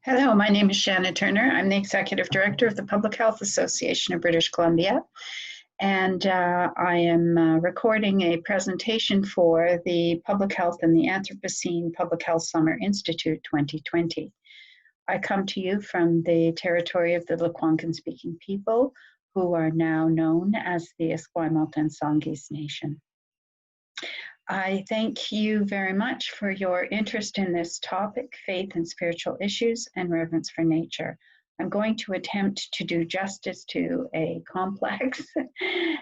Hello, my name is Shannon Turner. I'm the Executive Director of the Public Health Association of British Columbia, and I am recording a presentation for the Public Health and the Anthropocene Public Health Summer Institute 2020. I come to you from the territory of the Lekwungen-speaking people, who are now known as the Esquimalt and Songhees Nation. I thank you very much for your interest in this topic, faith and spiritual issues and reverence for nature. I'm going to attempt to do justice to a complex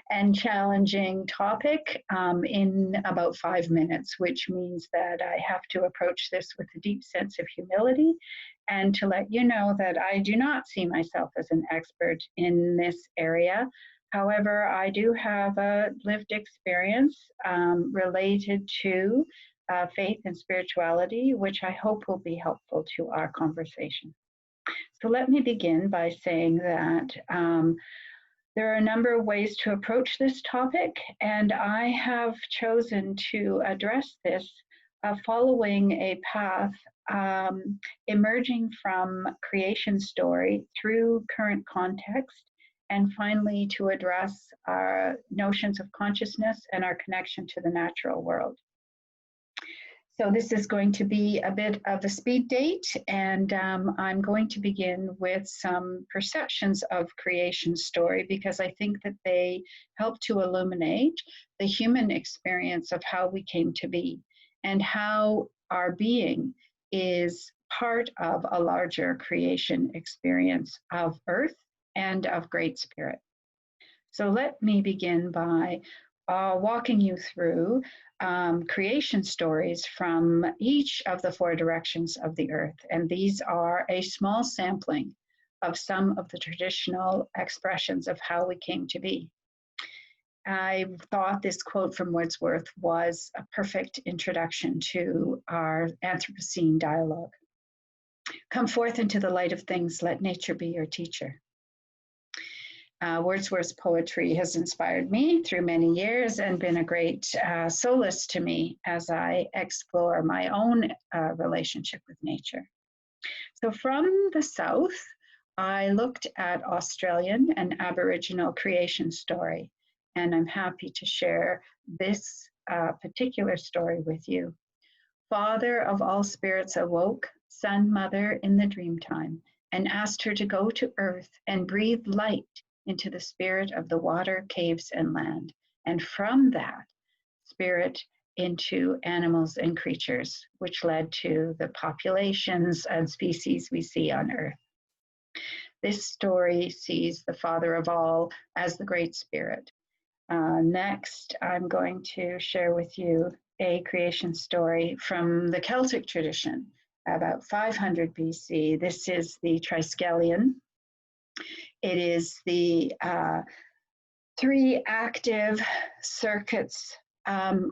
and challenging topic in about 5 minutes, which means that I have to approach this with a deep sense of humility and to let you know that I do not see myself as an expert in this area. However, I do have a lived experience related to faith and spirituality, which I hope will be helpful to our conversation. So let me begin by saying that there are a number of ways to approach this topic, and I have chosen to address this following a path emerging from creation story through current context, and finally to address our notions of consciousness and our connection to the natural world. So this is going to be a bit of a speed date, and I'm going to begin with some perceptions of creation story because I think that they help to illuminate the human experience of how we came to be and how our being is part of a larger creation experience of Earth and of Great Spirit. So let me begin by walking you through creation stories from each of the 4 directions of the Earth. And these are a small sampling of some of the traditional expressions of how we came to be. I thought this quote from Wordsworth was a perfect introduction to our Anthropocene dialogue. Come forth into the light of things, let nature be your teacher. Wordsworth's poetry has inspired me through many years and been a great solace to me as I explore my own relationship with nature. So from the South, I looked at Australian and Aboriginal creation story, and I'm happy to share this particular story with you. Father of all spirits awoke Sun Mother in the dream time and asked her to go to earth and breathe light into the spirit of the water, caves, and land, and from that spirit into animals and creatures, which led to the populations and species we see on Earth. This story sees the Father of all as the Great Spirit. Next, I'm going to share with you a creation story from the Celtic tradition, about 500 BC. This is the Triskelion. It is the 3 active circuits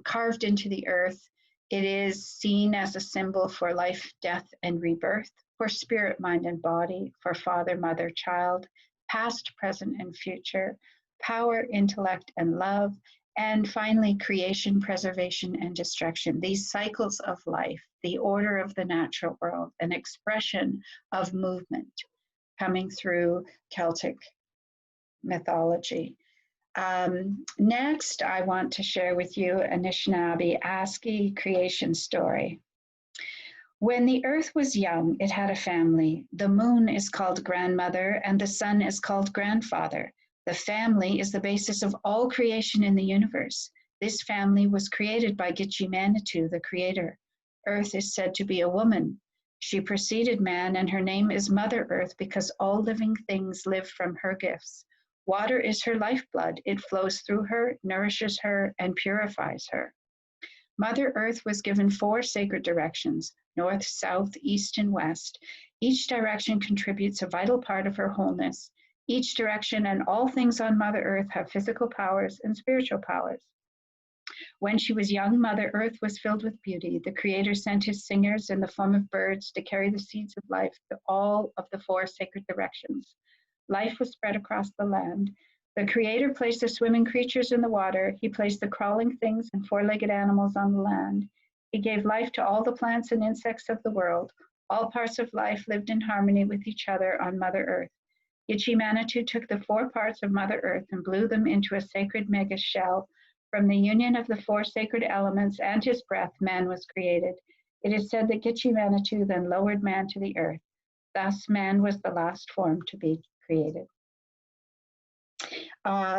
carved into the earth. It is seen as a symbol for life, death, and rebirth, for spirit, mind, and body, for father, mother, child, past, present, and future, power, intellect, and love, and finally, creation, preservation, and destruction. These cycles of life, the order of the natural world, an expression of movement coming through Celtic mythology. Next, I want to share with you Anishinaabe ASCII creation story. When the earth was young, it had a family. The moon is called grandmother and the sun is called grandfather. The family is the basis of all creation in the universe. This family was created by Gitche Manitou, the creator. Earth is said to be a woman. She preceded man, and her name is Mother Earth because all living things live from her gifts. Water is her lifeblood. It flows through her, nourishes her, and purifies her. Mother Earth was given 4 sacred directions, north, south, east, and west. Each direction contributes a vital part of her wholeness. Each direction and all things on Mother Earth have physical powers and spiritual powers. When she was young, Mother Earth was filled with beauty. The Creator sent his singers in the form of birds to carry the seeds of life to all of the 4 sacred directions. Life was spread across the land. The Creator placed the swimming creatures in the water. He placed the crawling things and 4-legged animals on the land. He gave life to all the plants and insects of the world. All parts of life lived in harmony with each other on Mother Earth. Gitche Manitou took the 4 parts of Mother Earth and blew them into a sacred mega shell. From the union of the 4 sacred elements and his breath, man was created. It is said that Gitche Manitou then lowered man to the earth. Thus, man was the last form to be created.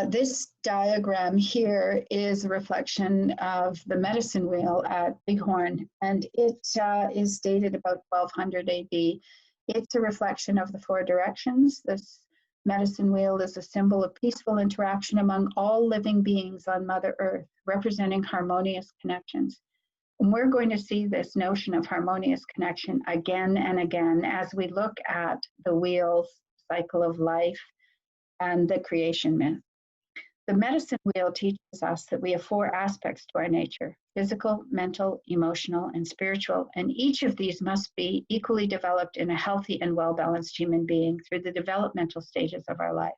This diagram here is a reflection of the medicine wheel at Bighorn, and it is dated about 1200 AD. It's a reflection of the 4 directions. This medicine wheel is a symbol of peaceful interaction among all living beings on Mother Earth, representing harmonious connections. And we're going to see this notion of harmonious connection again and again as we look at the wheel's cycle of life and the creation myth. The medicine wheel teaches us that we have 4 aspects to our nature: physical, mental, emotional, and spiritual, and each of these must be equally developed in a healthy and well-balanced human being through the developmental stages of our life.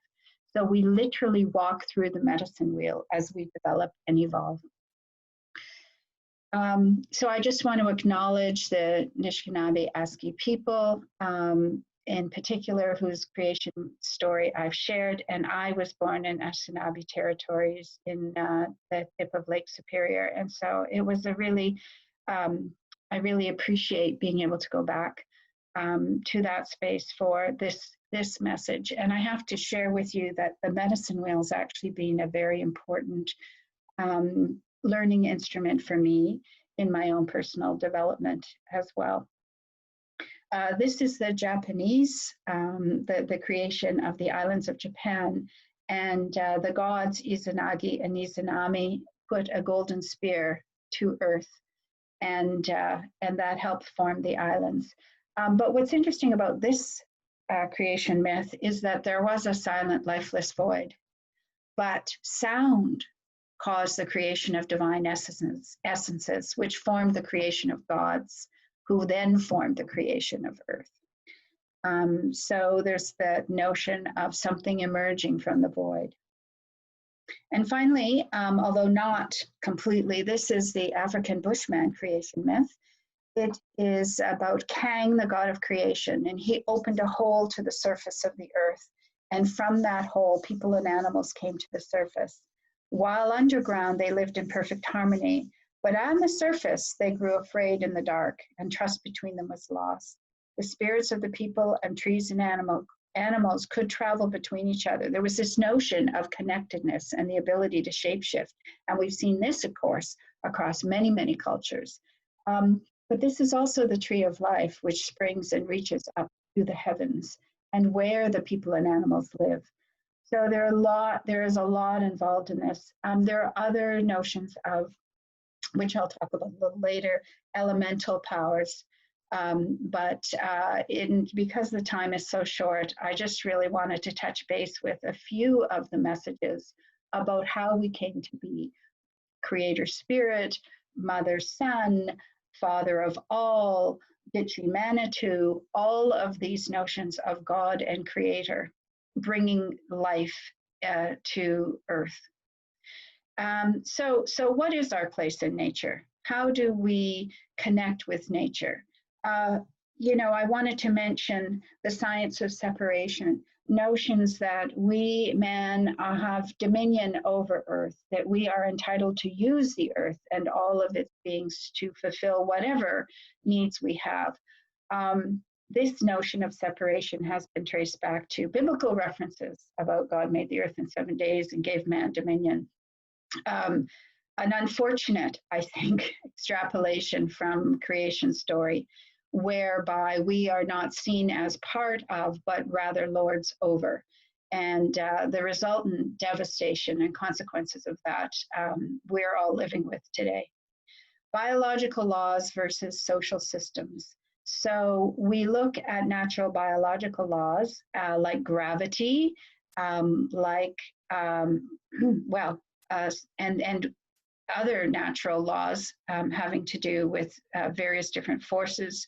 So we literally walk through the medicine wheel as we develop and evolve. So I just want to acknowledge the Anishinaabe Aski people, in particular, whose creation story I've shared. And I was born in Anishinaabe territories in the tip of Lake Superior. And so it was a really, I really appreciate being able to go back to that space for this message. And I have to share with you that the medicine wheel has actually been a very important learning instrument for me in my own personal development as well. This is the Japanese, the creation of the islands of Japan, and the gods Izanagi and Izanami put a golden spear to earth, and that helped form the islands. But what's interesting about this creation myth is that there was a silent, lifeless void, but sound caused the creation of divine essences, which formed the creation of gods, who then formed the creation of earth. So there's the notion of something emerging from the void. And finally, although not completely, this is the African Bushman creation myth. It is about Kang, the god of creation, and he opened a hole to the surface of the earth. And from that hole, people and animals came to the surface. While underground, they lived in perfect harmony, but on the surface, they grew afraid in the dark, and trust between them was lost. The spirits of the people and trees and animals could travel between each other. There was this notion of connectedness and the ability to shapeshift, and we've seen this, of course, across many, many cultures. But this is also the tree of life, which springs and reaches up to the heavens, and where the people and animals live. So there is a lot involved in this. There are other notions of, which I'll talk about a little later, elemental powers. Because the time is so short, I just really wanted to touch base with a few of the messages about how we came to be: Creator Spirit, Mother Sun, Father of all, Gitche Manitou, all of these notions of God and Creator bringing life to Earth. So what is our place in nature? How do we connect with nature? I wanted to mention the science of separation, notions that we, man, have dominion over Earth, that we are entitled to use the Earth and all of its beings to fulfill whatever needs we have. This notion of separation has been traced back to biblical references about God made the earth in 7 days and gave man dominion. An unfortunate, I think, extrapolation from creation story, whereby we are not seen as part of, but rather lords over. And the resultant devastation and consequences of that, we're all living with today. Biological laws versus social systems. So we look at natural biological laws like gravity, and other natural laws having to do with various different forces.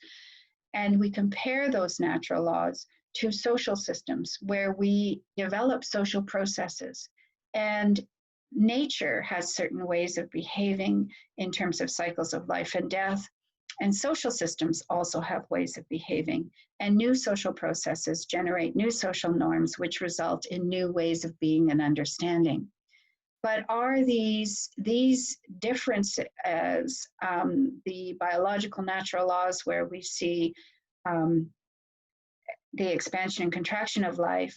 And we compare those natural laws to social systems where we develop social processes. And nature has certain ways of behaving in terms of cycles of life and death. And social systems also have ways of behaving, and new social processes generate new social norms, which result in new ways of being and understanding. But are these differences, the biological natural laws where we see the expansion and contraction of life,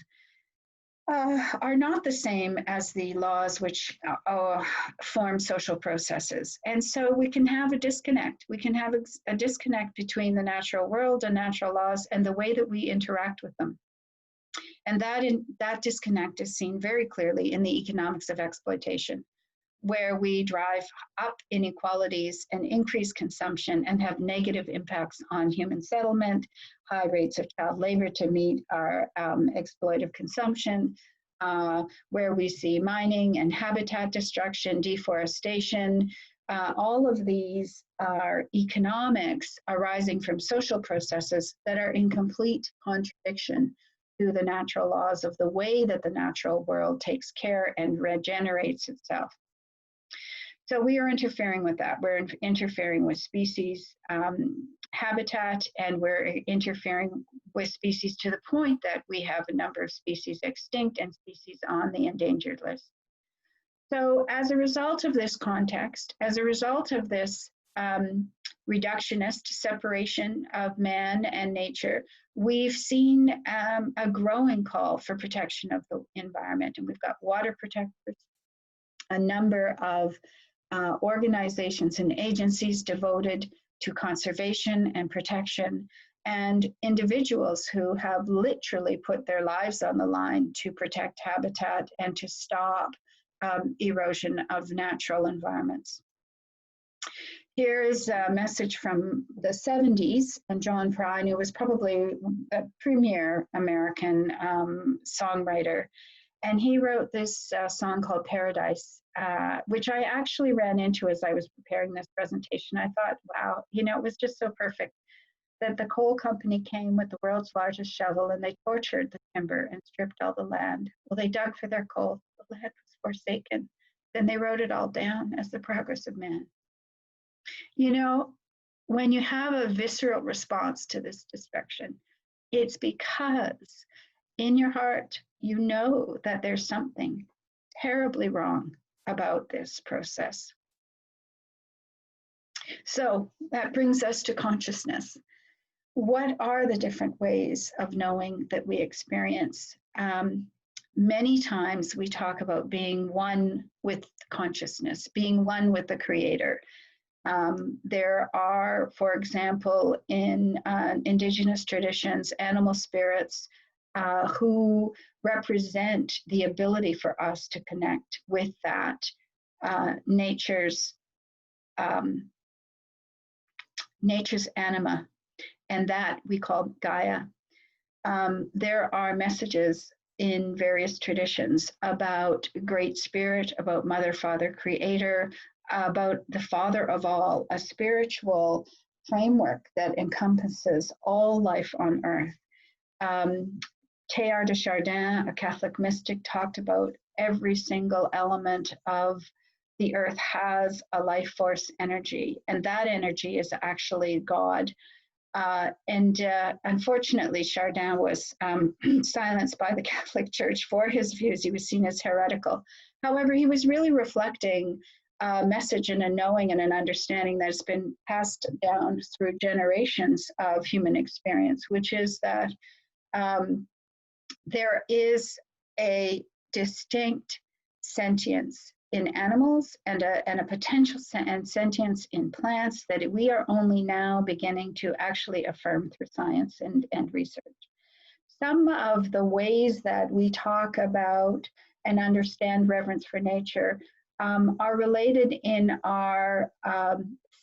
are not the same as the laws which form social processes. And so we can have a disconnect. We can have a disconnect between the natural world and natural laws and the way that we interact with them. And that disconnect is seen very clearly in the economics of exploitation, where we drive up inequalities and increase consumption and have negative impacts on human settlement, high rates of child labor to meet our exploitive consumption, where we see mining and habitat destruction, deforestation. All of these are economics arising from social processes that are in complete contradiction to the natural laws of the way that the natural world takes care and regenerates itself. So we are interfering with that. We're interfering with species habitat, and we're interfering with species to the point that we have a number of species extinct and species on the endangered list. So as a result of this context, as a result of this reductionist separation of man and nature, we've seen a growing call for protection of the environment. And we've got water protectors, a number of organizations and agencies devoted to conservation and protection, and individuals who have literally put their lives on the line to protect habitat and to stop erosion of natural environments. Here is a message from the 70s, and John Prine, who was probably a premier American songwriter, and he wrote this song called Paradise, which I actually ran into as I was preparing this presentation. I thought, wow, you know, it was just so perfect that the coal company came with the world's largest shovel and they tortured the timber and stripped all the land. Well, they dug for their coal, the land was forsaken. Then they wrote it all down as the progress of man. You know, when you have a visceral response to this destruction, it's because in your heart, you know that there's something terribly wrong about this process. So that brings us to consciousness. What are the different ways of knowing that we experience? Many times we talk about being one with consciousness, being one with the Creator. There are, for example, in indigenous traditions, animal spirits who represent the ability for us to connect with that nature's anima, and that we call Gaia. There are messages in various traditions about Great Spirit, about Mother, Father, Creator, about the Father of all, a spiritual framework that encompasses all life on earth. Teilhard de Chardin, a Catholic mystic, talked about every single element of the earth has a life force energy, and that energy is actually God. Unfortunately, Chardin was silenced by the Catholic Church for his views. He was seen as heretical. However, he was really reflecting a message and a knowing and an understanding that's been passed down through generations of human experience, which is that there is a distinct sentience in animals and a potential sentience in plants that we are only now beginning to actually affirm through science and research. Some of the ways that we talk about and understand reverence for nature are related in our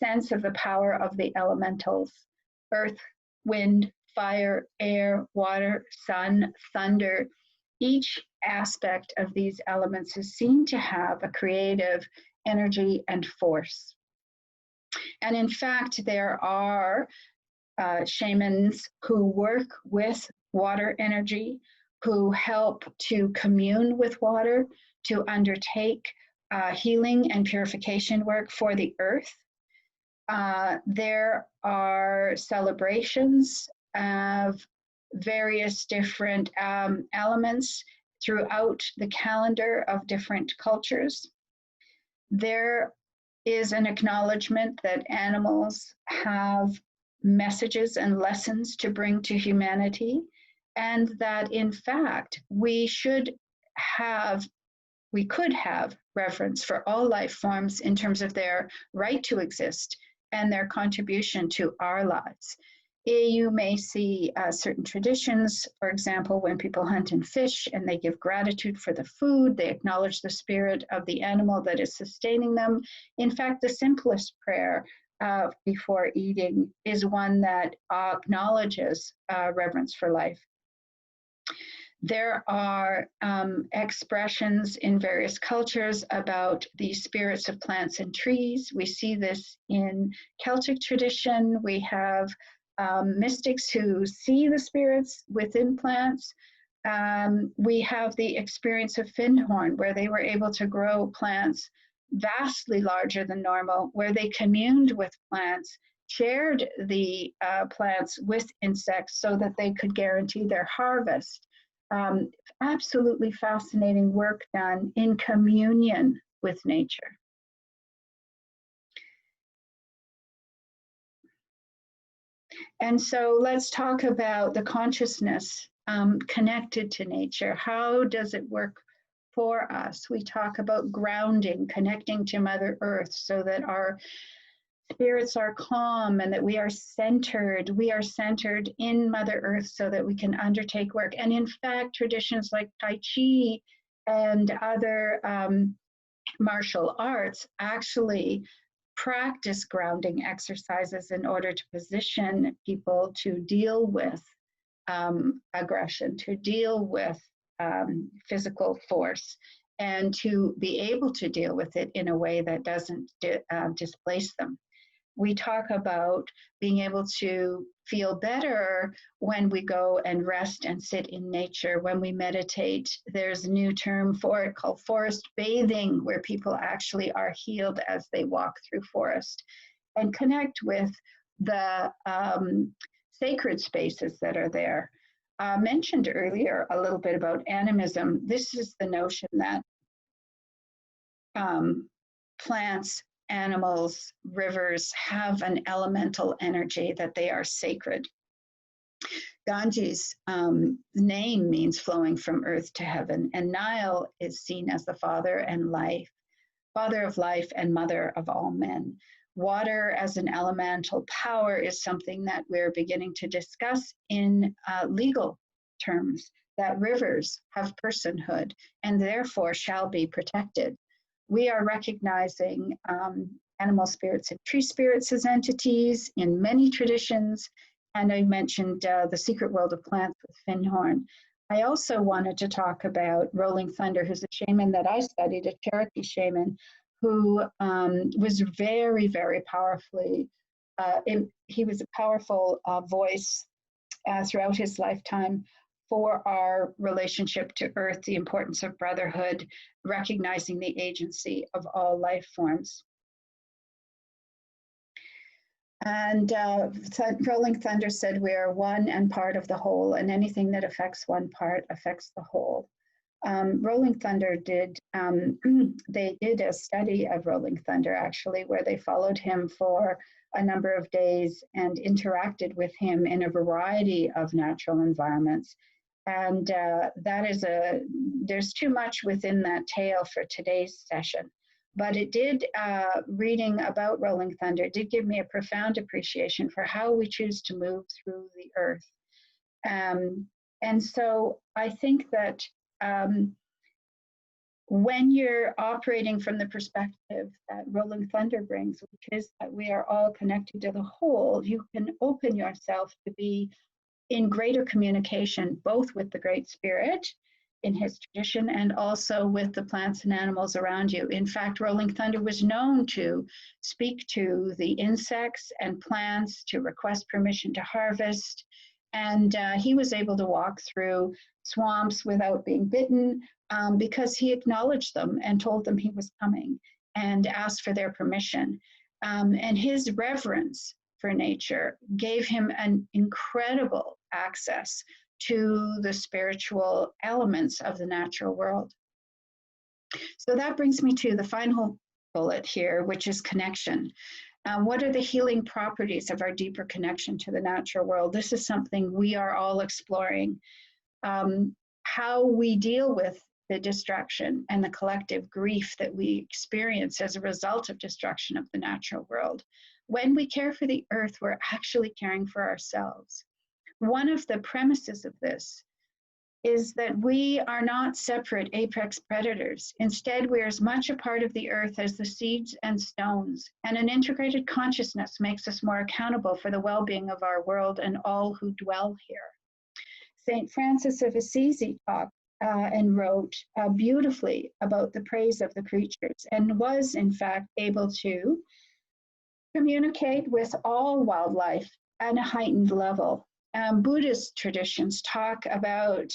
sense of the power of the elementals: earth, wind, fire, air, water, sun, thunder. Each aspect of these elements is seen to have a creative energy and force. And in fact, there are shamans who work with water energy, who help to commune with water, to undertake healing and purification work for the earth. There are celebrations of various different elements throughout the calendar of different cultures. There is an acknowledgement that animals have messages and lessons to bring to humanity, and that in fact we could have reverence for all life forms in terms of their right to exist and their contribution to our lives. You may see certain traditions, for example, when people hunt and fish and they give gratitude for the food, they acknowledge the spirit of the animal that is sustaining them. In fact, the simplest prayer before eating is one that acknowledges reverence for life. There are expressions in various cultures about the spirits of plants and trees. We see this in Celtic tradition. We have mystics who see the spirits within plants. We have the experience of Findhorn, where they were able to grow plants vastly larger than normal, where they communed with plants, shared the plants with insects so that they could guarantee their harvest. Absolutely fascinating work done in communion with nature. And so let's talk about the consciousness connected to nature. How does it work for us? We talk about grounding, connecting to Mother Earth so that our spirits are calm and that we are centered. We are centered in Mother Earth so that we can undertake work. And in fact, traditions like Tai Chi and other martial arts actually practice grounding exercises in order to position people to deal with aggression, to deal with physical force, and to be able to deal with it in a way that doesn't displace them. We talk about being able to feel better when we go and rest and sit in nature, when we meditate. There's a new term for it called forest bathing, where people actually are healed as they walk through forest and connect with the sacred spaces that are there. Mentioned earlier a little bit about animism. This is the notion that plants, animals, rivers have an elemental energy, that they are sacred. Ganges' name means flowing from earth to heaven, and Nile is seen as the father of life and mother of all men. Water as an elemental power is something that we're beginning to discuss in legal terms, that rivers have personhood and therefore shall be protected. We are recognizing animal spirits and tree spirits as entities in many traditions. And I mentioned the secret world of plants with Findhorn. I also wanted to talk about Rolling Thunder, who's a shaman that I studied, a Cherokee shaman, who was very, very powerfully, he was a powerful voice throughout his lifetime for our relationship to Earth, the importance of brotherhood, recognizing the agency of all life forms. And Rolling Thunder said, we are one and part of the whole, and anything that affects one part affects the whole. Rolling Thunder they did a study of Rolling Thunder, actually, where they followed him for a number of days and interacted with him in a variety of natural environments. And there's too much within that tale for today's session. But it did, reading about Rolling Thunder, did give me a profound appreciation for how we choose to move through the earth. And so I think that when you're operating from the perspective that Rolling Thunder brings, which is that we are all connected to the whole, you can open yourself to be in greater communication, both with the Great Spirit in his tradition and also with the plants and animals around you. In fact, Rolling Thunder was known to speak to the insects and plants, to request permission to harvest. And he was able to walk through swamps without being bitten because he acknowledged them and told them he was coming and asked for their permission. And his reverence for nature gave him an incredible access to the spiritual elements of the natural world. So that brings me to the final bullet here, which is connection. What are the healing properties of our deeper connection to the natural world? This is something we are all exploring. How we deal with the destruction and the collective grief that we experience as a result of destruction of the natural world. When we care for the earth, we're actually caring for ourselves. One of the premises of this is that we are not separate apex predators. Instead, we are as much a part of the earth as the seeds and stones, and an integrated consciousness makes us more accountable for the well-being of our world and all who dwell here. St. Francis of Assisi talked and wrote beautifully about the praise of the creatures, and was in fact able to communicate with all wildlife at a heightened level. Buddhist traditions talk about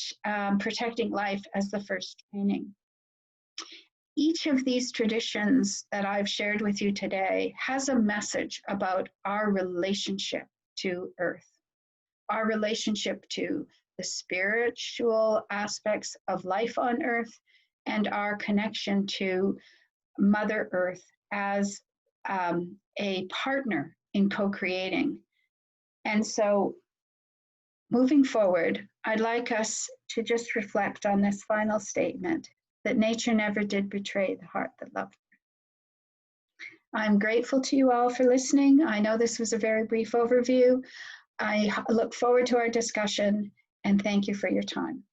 protecting life as the first training. Each of these traditions that I've shared with you today has a message about our relationship to Earth, our relationship to the spiritual aspects of life on Earth, and our connection to Mother Earth as a partner in co-creating. And so moving forward, I'd like us to just reflect on this final statement, that nature never did betray the heart that loved her. I'm grateful to you all for listening. I know this was a very brief overview. I look forward to our discussion, and thank you for your time.